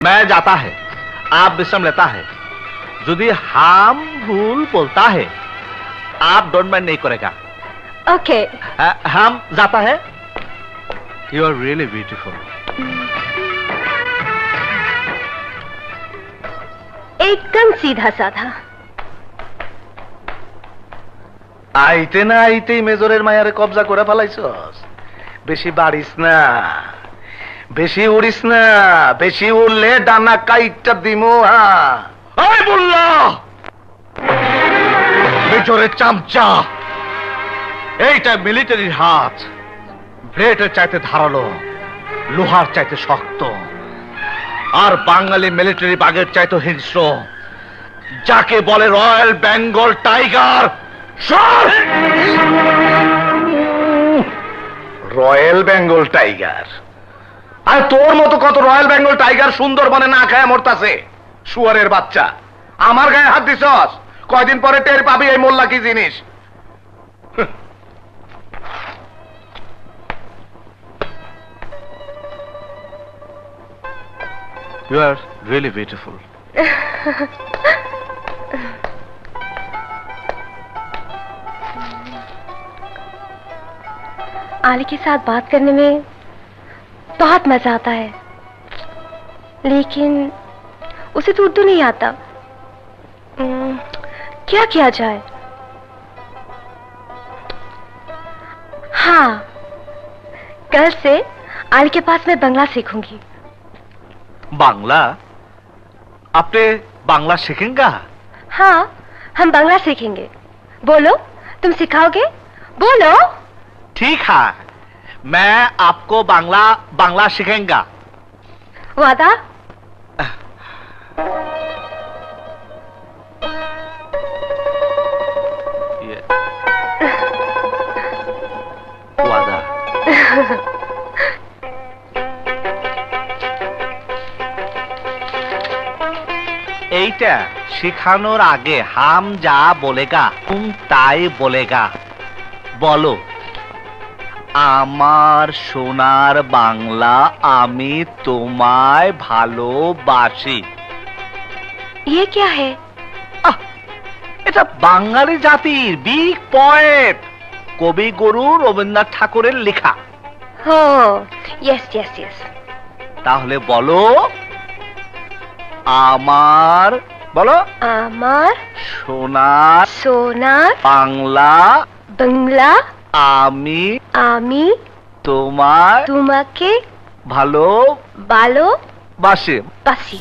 मैं जाता है, आप विश्राम लेता है। यदि हम भूल बोलता है, आप डोंट माइंड नहीं करेगा। ओके। हम जाता है। You are really beautiful. एकदम सीधा साधा। আইতে না আইতেই মেজরের মায়ারে কবজা করে ফেলাইছস। বেশি বাড়িস না, বেশি উড়িস না, বেশি উড়লে ডানা কাইটটা দিমু। এই বললা মেজরের চামচা, এইটা মিলিটারির হাত। ব্লেডের চাইতে ধারালো, লোহার চাইতে শক্ত, আর বাঙালি মিলিটারি বাঘের চাইতে হিংস্র, যাকে বলে royal Bengal tiger. Royal Bengal tiger? আর তোর মতো কত রয়্যাল বেঙ্গল টাইগার সুন্দরবনে না খায় মরতাছে। শুয়ারের বাচ্চা, আমার গায়ে হাত দিছস, কয়দিন পরে টের পাবি এই মোল্লা কি জিনিস। You are really beautiful. आली के साथ बात करने में बहुत मजा आता है, लेकिन उसे तो उर्दू नहीं आता। क्या किया जाए? हाँ, कल से आली के पास मैं बांग्ला सीखूंगी। बांग्ला? आपने बांग्ला सीखेंगे? हाँ, हम बांग्ला सीखेंगे। बोलो, तुम सिखाओगे? बोलो। ठीक है, मैं आपको बांग्ला सिखाऊंगा। वादा? वादा। এইটা শেখানোর আগে হাম যা বলেগা তুম তাই বলেগা। বলো, আমার সোনার বাংলা, আমি তোমায় ভালোবাসি। ये क्या है? এটা বাঙালি জাতির বিগ পয়েট, কবিগুরু রবীন্দ্রনাথ ঠাকুরের লেখা। हो, यस यस यस। তাহলে বলো, আমার, বলো, আমার সোনার সোনার বাংলা, বাংলা, আমি তোমাকে ভালোবাসি। বাসি।